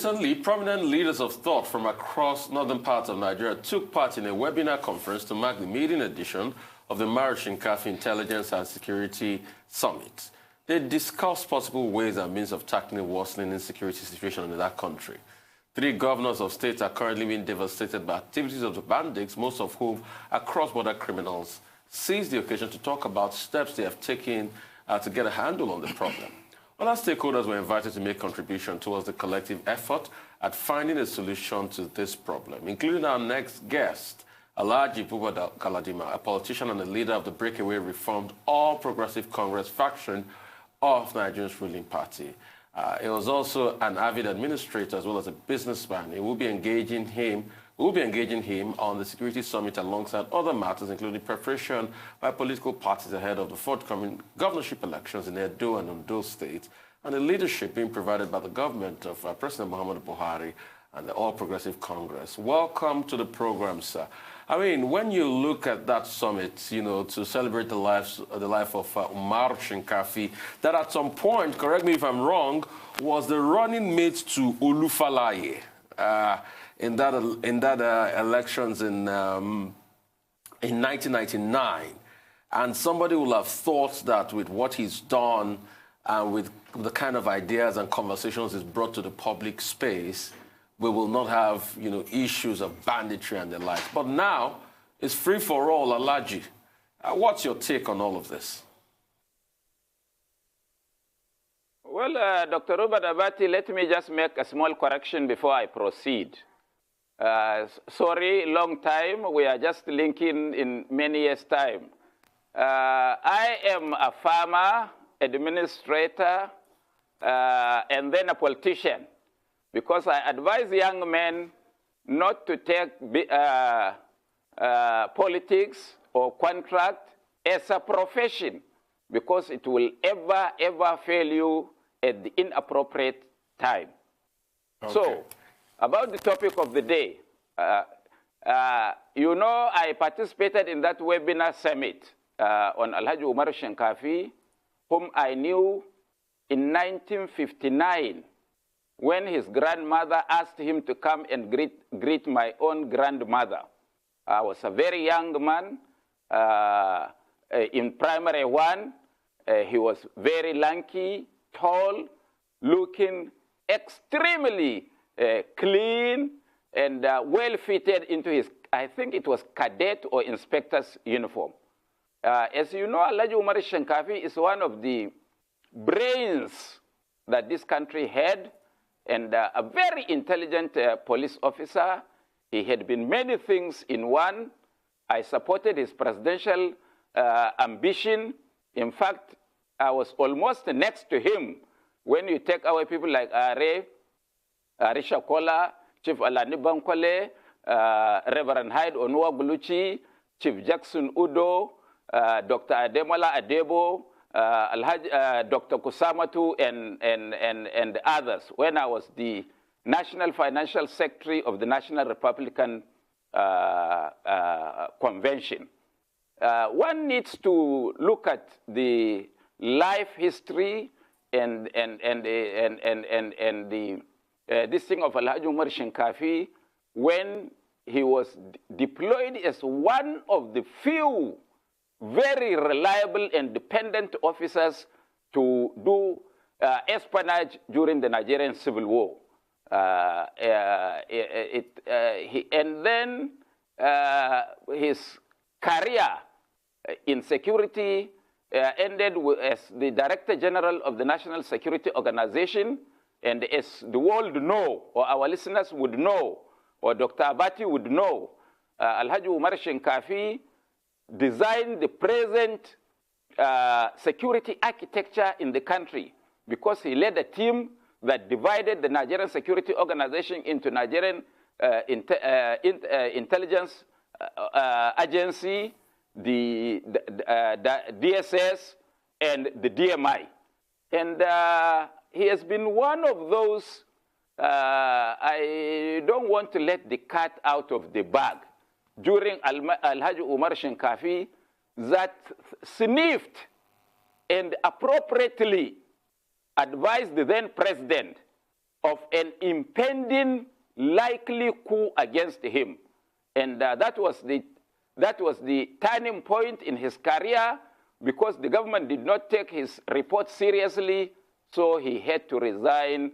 Recently, prominent leaders of thought from across northern parts of Nigeria took part in a webinar conference to mark the maiden edition of the Umaru Shinkafi Intelligence and Security Summit. They discussed possible ways and means of tackling a worsening insecurity situation in that country. 3 governors of states are currently being devastated by activities of the bandits, most of whom are cross-border criminals, seized the occasion to talk about steps they have taken to get a handle on the problem. Other stakeholders were invited to make contribution towards the collective effort at finding a solution to this problem, including our next guest, Alhaji Buba Galadima, a politician and a leader of the breakaway reformed All Progressive Congress faction of Nigeria's ruling party. He was also an avid administrator as well as a businessman. We'll be engaging him on the Security Summit alongside other matters, including preparation by political parties ahead of the forthcoming governorship elections in Edo and Ondo states, and the leadership being provided by the government of President Muhammadu Buhari and the All Progressive Congress. Welcome to the program, sir. I mean, when you look at that summit, you know, to celebrate the life of Umaru Shinkafi, that at some point, correct me if I'm wrong, was the running mate to Olufalaye in that elections in 1999. And somebody will have thought that with what he's done and with the kind of ideas and conversations he's brought to the public space, we will not have, you know, issues of banditry and the like. But now, it's free for all, Alhaji. What's your take on all of this? Well, Dr. Robert Abati, let me just make a small correction before I proceed. Sorry, long time. We are just linking in many years' time. I am a farmer, administrator, and then a politician, because I advise young men not to take politics or contract as a profession, because it will ever fail you at the inappropriate time. Okay. So, about the topic of the day, you know, I participated in that webinar summit on Alhaji Umaru Shinkafi, whom I knew in 1959, when his grandmother asked him to come and greet my own grandmother. I was a very young man in primary 1. He was very lanky, tall, looking extremely clean and well fitted into his, I think it was cadet or inspector's uniform. As you know, Alhaji Umaru Shinkafi is one of the brains that this country had, and a very intelligent police officer. He had been many things in one. I supported his presidential ambition. In fact, I was almost next to him when you take away people like Are, Arisha Kola, Chief Alani Bankole, Reverend Hyde Onua Buluchi, Chief Jackson Udo, Dr. Ademola Adebo, Dr. Kusamatu, and others, when I was the National Financial Secretary of the National Republican Convention. One needs to look at the life history and this thing of Alhaji Umaru Shinkafi when he was deployed as one of the few very reliable and dependent officers to do espionage during the Nigerian Civil War. And then his career in security ended as the Director General of the National Security Organization. And as the world know, or our listeners would know, or Dr. Abati would know, Alhaji Umaru Shinkafi designed the present security architecture in the country, because he led a team that divided the Nigerian Security Organization into Nigerian Intelligence Agency, the DSS, and the DMI. And he has been one of those, I don't want to let the cat out of the bag, during Alhaji Umaru Shinkafi, that sniffed and appropriately advised the then president of an impending likely coup against him. And that was the turning point in his career, because the government did not take his report seriously, so he had to resign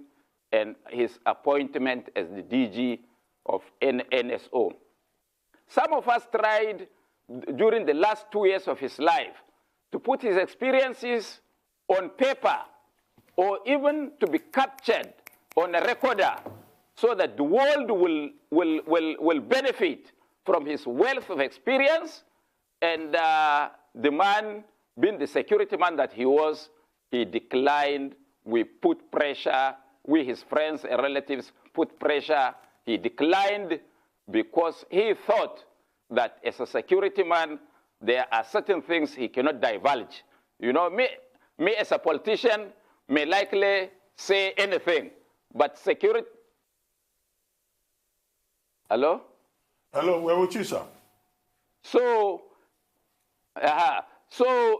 and his appointment as the DG of NSO. Some of us tried during the last 2 years of his life to put his experiences on paper or even to be captured on a recorder so that the world will benefit from his wealth of experience. And the man, being the security man that he was, he declined. We put pressure. We, his friends and relatives, put pressure. He declined because he thought that as a security man, there are certain things he cannot divulge. You know, me as a politician may likely say anything, but security... Hello? Hello, where would you, sir? So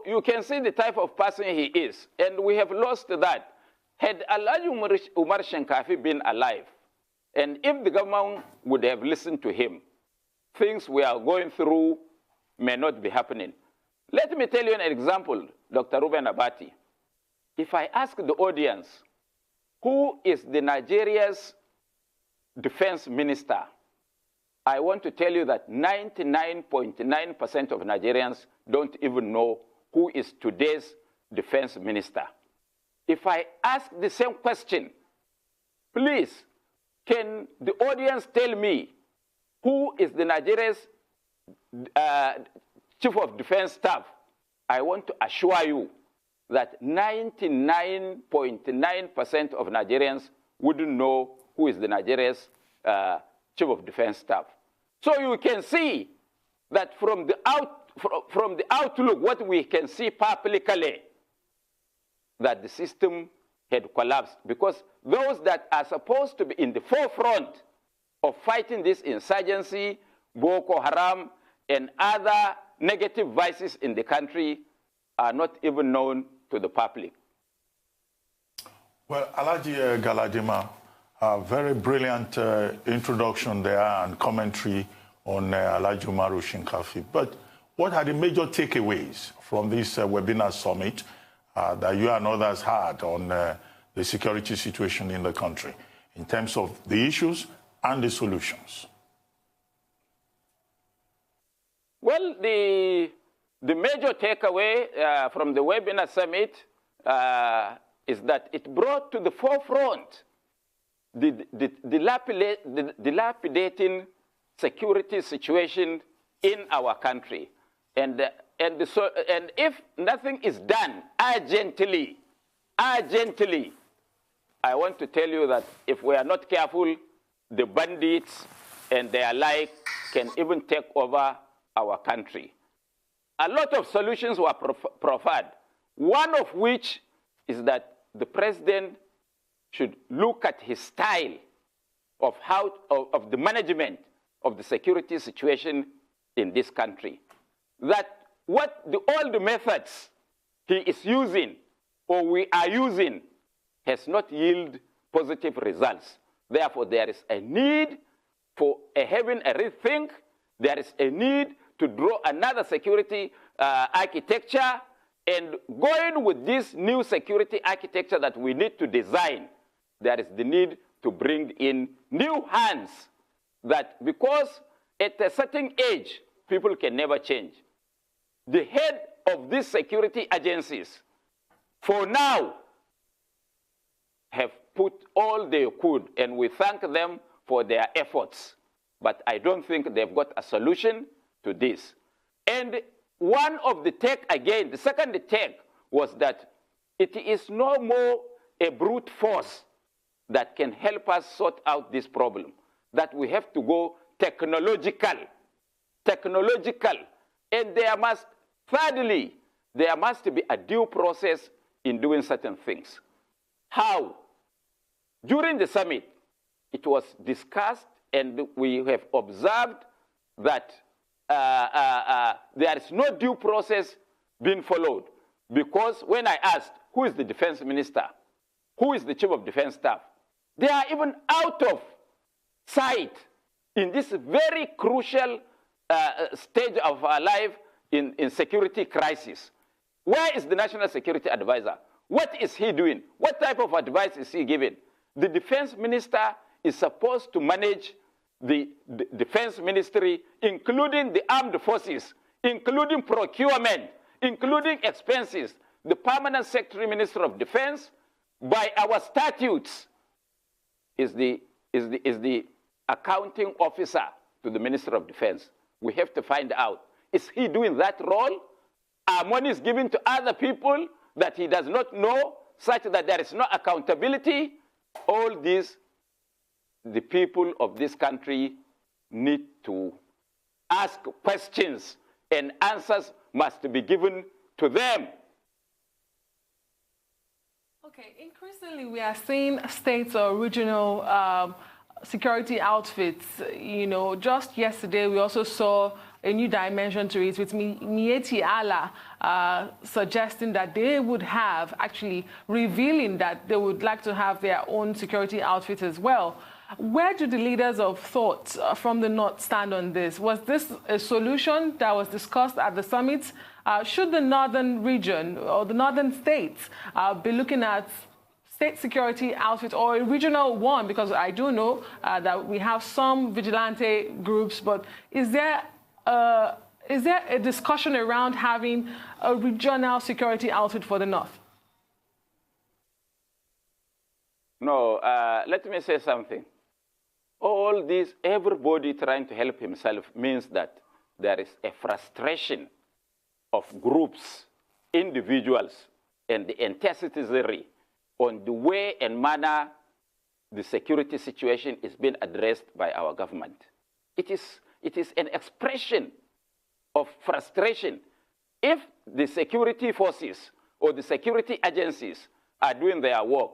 you can see the type of person he is, and we have lost that. Had Alhaji Umar Shinkafi been alive, and if the government would have listened to him, things we are going through may not be happening. Let me tell you an example, Dr. Ruben Abati. If I ask the audience, who is the Nigeria's defense minister, I want to tell you that 99.9% of Nigerians don't even know who is today's defense minister. If I ask the same question, please, can the audience tell me who is the Nigeria's chief of defense staff? I want to assure you that 99.9% of Nigerians wouldn't know who is the Nigeria's chief of defense staff. So you can see that from the outlook, what we can see publicly, that the system had collapsed, because those that are supposed to be in the forefront of fighting this insurgency, Boko Haram, and other negative vices in the country are not even known to the public. Well, Alhaji Galadima, a very brilliant introduction there and commentary on Alhaji Umaru Shinkafi. But what are the major takeaways from this webinar summit that you and others had on the security situation in the country in terms of the issues and the solutions? Well, the major takeaway from the webinar summit is that it brought to the forefront the dilapidating security situation in our country. And if nothing is done urgently, I want to tell you that if we are not careful, the bandits and their like can even take over our country. A lot of solutions were proffered, one of which is that the president should look at his style of the management of the security situation in this country. That all the methods he is using or we are using has not yielded positive results. Therefore, there is a need for having a rethink. There is a need to draw another security architecture, and going with this new security architecture that we need to design, there is the need to bring in new hands, that because at a certain age, people can never change. The head of these security agencies, for now, have put all they could, and we thank them for their efforts. But I don't think they've got a solution to this. And one of the take, again, the second take was that it is no more a brute force that can help us sort out this problem, that we have to go technological. And thirdly, there must be a due process in doing certain things. How? During the summit, it was discussed, and we have observed that there is no due process being followed. Because when I asked, who is the defense minister? Who is the chief of defense staff? They are even out of sight in this very crucial stage of our life in security crisis. Where is the National Security Advisor? What is he doing? What type of advice is he giving? The defense minister is supposed to manage the defense ministry, including the armed forces, including procurement, including expenses. The permanent secretary minister of defense, by our statutes, is the accounting officer to the minister of defense. We have to find out, is he doing that role? Are monies given to other people that he does not know, such that there is no accountability? All these, the people of this country need to ask questions, and answers must be given to them. Okay, increasingly we are seeing states or regional security outfits. You know, just yesterday we also saw a new dimension to it with Mieti Allah suggesting that they would have, actually revealing that they would like to have their own security outfit as well. Where do the leaders of thought from the North stand on this? Was this a solution that was discussed at the summit? Should the northern region or the northern states be looking at state security outfit or a regional one? Because I do know that we have some vigilante groups, but is there a discussion around having a regional security outfit for the North? No, let me say something. All this, everybody trying to help himself, means that there is a frustration of groups, individuals, and the intensity on the way and manner the security situation is being addressed by our government. It is an expression of frustration. If the security forces or the security agencies are doing their work,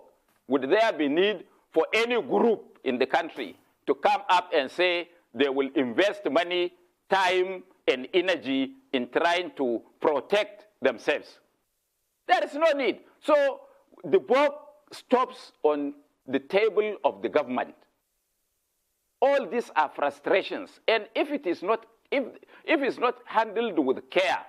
would there be need for any group in the country to come up and say they will invest money, time, and energy in trying to protect themselves? There is no need. So the buck stops on the table of the government. All these are frustrations, and if it is not, if it's not handled with care,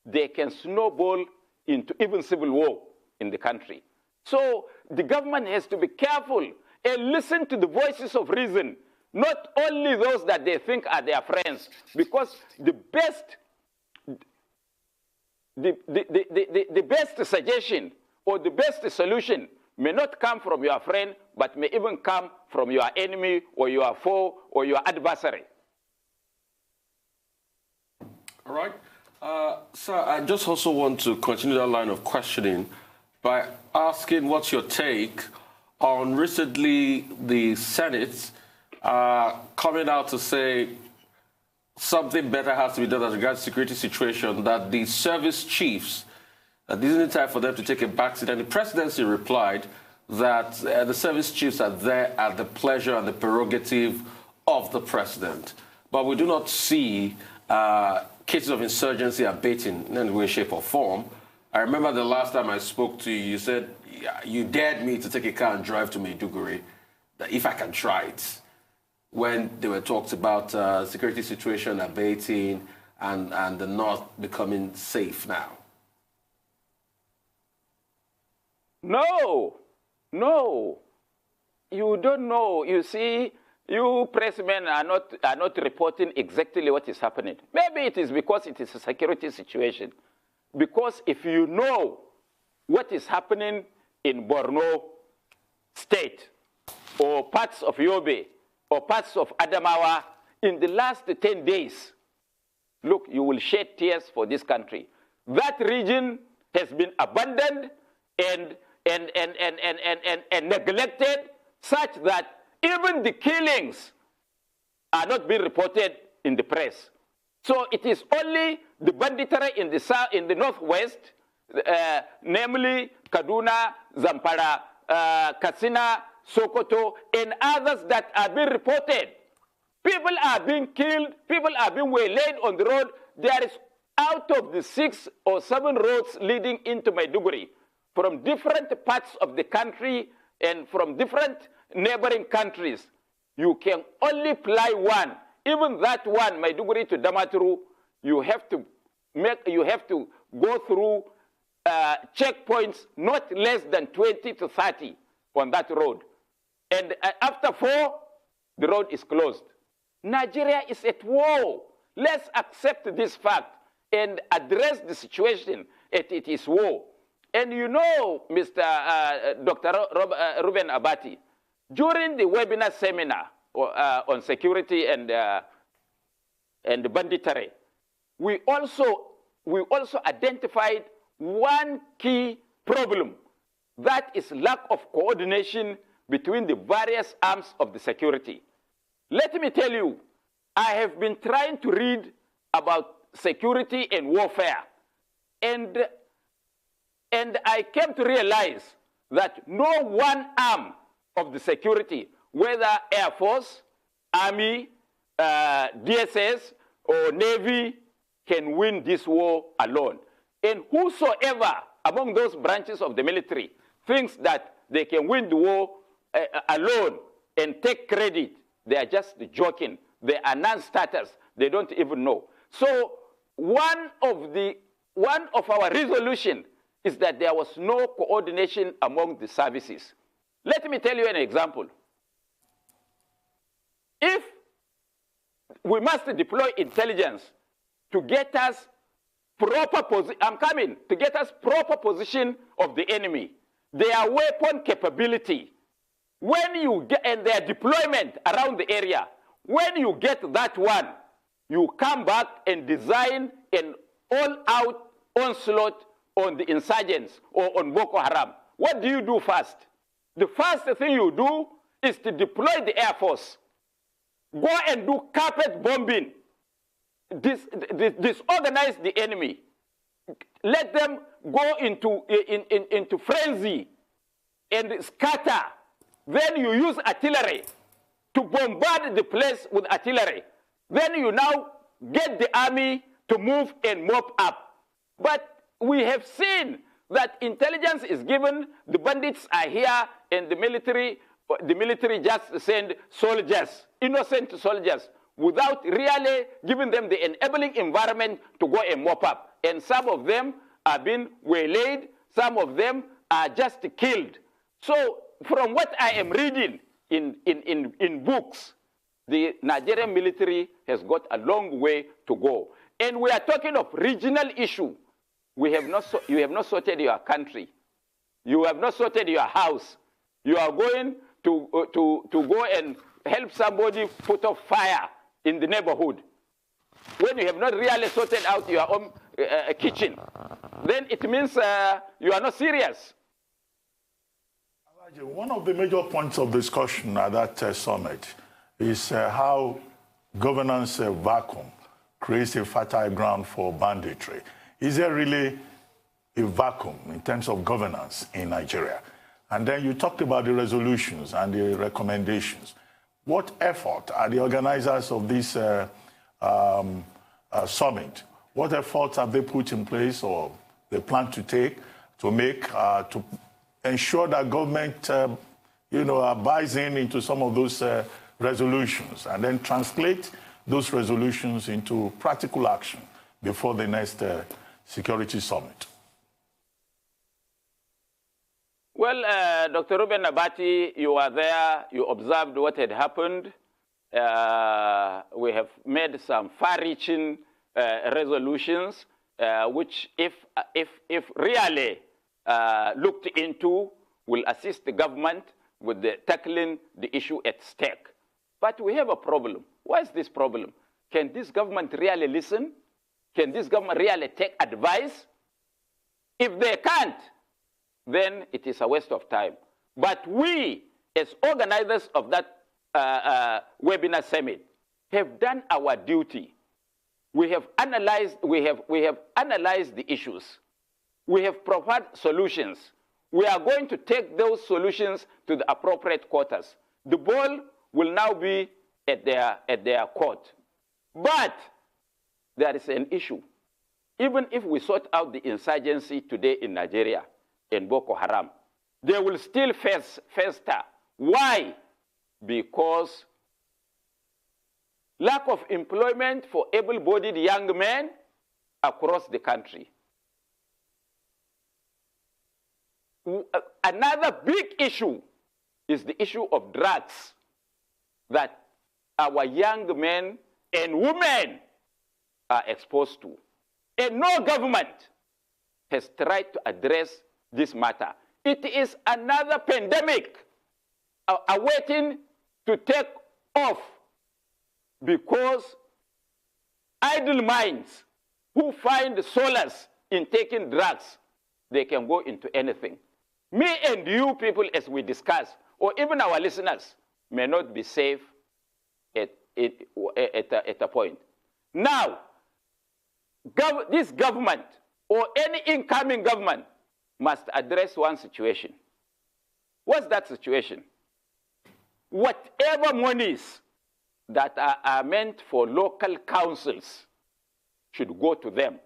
they can snowball into even civil war in the country. So the government has to be careful and listen to the voices of reason, not only those that they think are their friends, because the best suggestion or the best solution may not come from your friend, but may even come from your enemy or your foe or your adversary. All right. Sir, I just also want to continue that line of questioning by asking what's your take on recently the Senate coming out to say something better has to be done as regards the security situation, that the service chiefs, this isn't time for them to take a backseat. And the presidency replied that the service chiefs are there at the pleasure and the prerogative of the president. But we do not see cases of insurgency abating in any way, shape, or form. I remember the last time I spoke to you, you said you dared me to take a car and drive to Maiduguri, that if I can try it, when there were talks about security situation abating and the North becoming safe now. No, no, you don't know. You see, you pressmen are not reporting exactly what is happening. Maybe it is because it is a security situation. Because if you know what is happening in Borno State, or parts of Yobe, or parts of Adamawa in the last 10 days, look, you will shed tears for this country. That region has been abandoned and neglected, such that even the killings are not being reported in the press. So it is only the banditry in the south, in the northwest, namely Kaduna, Zamfara, Katsina, Sokoto, and others that are being reported. People are being killed, people are being waylaid on the road. There is, out of the 6 or 7 roads leading into Maiduguri, from different parts of the country, and from different neighboring countries, you can only fly one. Even that one, Maiduguri to Damaturu, you have to go through checkpoints not less than 20 to 30 on that road. And after 4, the road is closed. Nigeria is at war. Let's accept this fact and address the situation as it is war. And you know, Mr. Dr. Ruben Abati, during the webinar seminar on security and banditry, we also identified one key problem, that is lack of coordination between the various arms of the security. Let me tell you, I have been trying to read about security and warfare, and I came to realize that no one arm of the security, whether Air Force, Army, DSS, or Navy, can win this war alone. And whosoever among those branches of the military thinks that they can win the war alone and take credit, they are just joking. They are non-starters. They don't even know. So one of our resolutions is that there was no coordination among the services. Let me tell you an example. If we must deploy intelligence to get us proper position of the enemy, their weapon capability, when you get, and their deployment around the area, when you get that one, you come back and design an all-out onslaught on the insurgents or on Boko Haram. What do you do first? The first thing you do is to deploy the Air Force. Go and do carpet bombing. Disorganize the enemy. Let them go into frenzy and scatter. Then you use artillery to bombard the place with artillery. Then you now get the army to move and mop up. But we have seen that intelligence is given, the bandits are here, and the military just send soldiers, innocent soldiers, without really giving them the enabling environment to go and mop up. And some of them are being waylaid, some of them are just killed. So from what I am reading in books, the Nigerian military has got a long way to go. And we are talking of regional issue. You have not sorted your country. You have not sorted your house. You are going to go and help somebody put off fire in the neighborhood. When you have not really sorted out your own kitchen, then it means you are not serious. One of the major points of discussion at that summit is how governance vacuum creates a fertile ground for banditry. Is there really a vacuum in terms of governance in Nigeria? And then you talked about the resolutions and the recommendations. What effort are the organizers of this summit, what efforts have they put in place or they plan to take to make to ensure that government buys into some of those resolutions and then translate those resolutions into practical action before the next security summit? Well, Dr. Ruben Abati, you were there, you observed what had happened. We have made some far-reaching resolutions, which if really looked into, will assist the government with tackling the issue at stake. But we have a problem. What is this problem? Can this government really listen? Can this government really take advice? If they can't, then it is a waste of time. But we, as organizers of that webinar summit, have done our duty. We have analyzed the issues. We have provided solutions. We are going to take those solutions to the appropriate quarters. The ball will now be at their court. But there is an issue. Even if we sort out the insurgency today in Nigeria, in Boko Haram, they will still fester. Why? Because lack of employment for able-bodied young men across the country. Another big issue is the issue of drugs that our young men and women are exposed to. And no government has tried to address this matter. It is another pandemic awaiting to take off because idle minds who find solace in taking drugs, they can go into anything. Me and you people, as we discuss, or even our listeners, may not be safe at a point. Now, this government or any incoming government must address one situation. What's that situation? Whatever monies that are meant for local councils should go to them.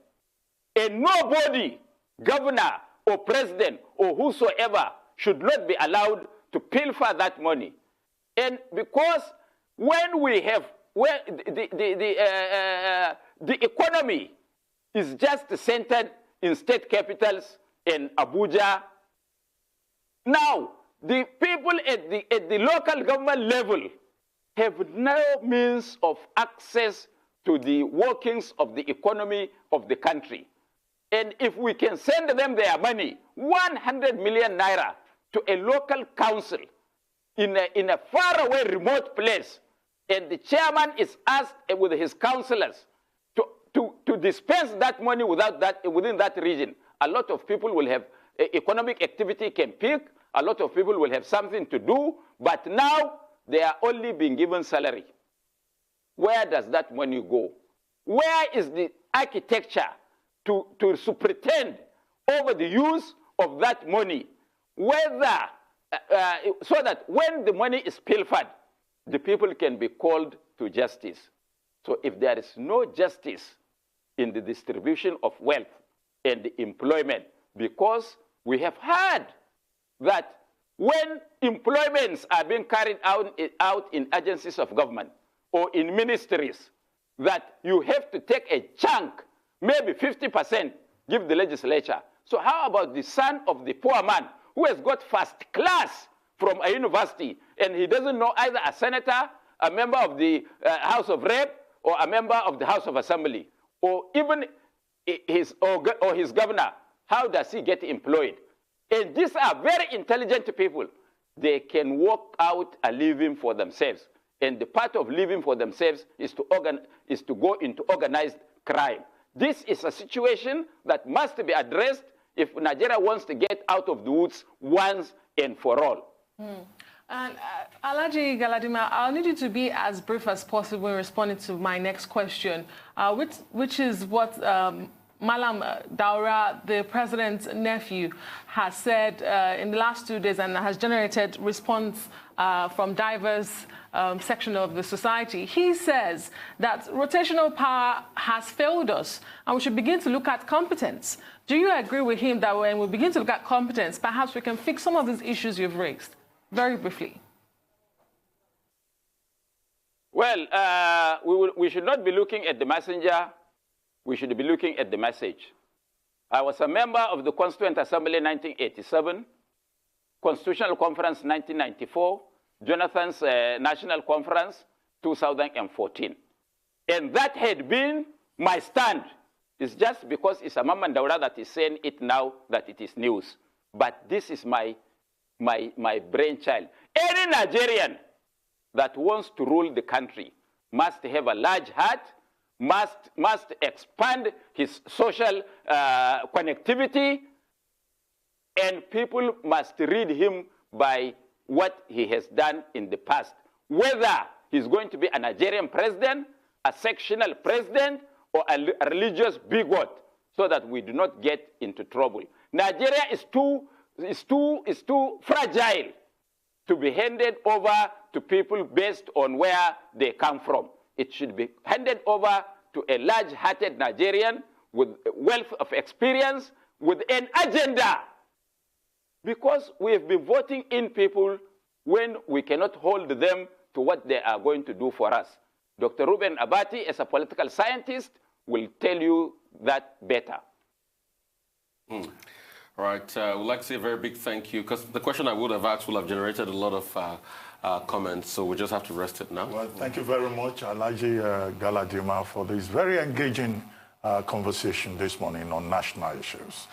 And nobody, governor or president or whosoever, should not be allowed to pilfer that money. And because when we have, the economy is just centered in state capitals in Abuja, now the people at the local government level have no means of access to the workings of the economy of the country. And if we can send them their money, 100 million naira, to a local council in a faraway remote place, and the chairman is asked with his councillors to dispense that money within that region, a lot of people will have economic activity can peak, a lot of people will have something to do, but now they are only being given salary. Where does that money go? Where is the architecture to superintend over the use of that money, whether so that when the money is pilfered, the people can be called to justice? So if there is no justice in the distribution of wealth and the employment, because we have heard that when employments are being carried out in agencies of government or in ministries, that you have to take a chunk, maybe 50%, give the legislature. So how about the son of the poor man who has got first class from a university and he doesn't know either a senator, a member of the House of Rep, or a member of the House of Assembly, or even his governor? How does he get employed? And these are very intelligent people. They can work out a living for themselves. And the part of living for themselves is to go into organized crime. This is a situation that must be addressed if Nigeria wants to get out of the woods once and for all. And Alhaji Galadima, I'll need you to be as brief as possible in responding to my next question, which is what Malam Daura, the president's nephew, has said in the last 2 days and has generated response from diverse sections of the society. He says that rotational power has failed us and we should begin to look at competence. Do you agree with him that when we begin to look at competence, perhaps we can fix some of these issues you've raised? Very briefly. Well, we should not be looking at the messenger. We should be looking at the message. I was a member of the Constituent Assembly 1987, Constitutional Conference 1994, Jonathan's National Conference 2014. And that had been my stand. It's just because it's Imam Daura that is saying it now that it is news. But this is my brainchild. Any Nigerian that wants to rule the country must have a large heart, must expand his social connectivity, and people must read him by what he has done in the past. Whether he's going to be a Nigerian president, a sectional president, or a religious bigot, so that we do not get into trouble. Nigeria is too fragile to be handed over to people based on where they come from. It should be handed over to a large-hearted Nigerian with wealth of experience, with an agenda because we have been voting in people when we cannot hold them to what they are going to do for us. Dr. Ruben Abati, as a political scientist, will tell you that better. All right, we'd like to say a very big thank you, because the question I would have asked will have generated a lot of comments, so we just have to rest it now. Well, thank you very much, Alhaji Galadima, for this very engaging conversation this morning on national issues.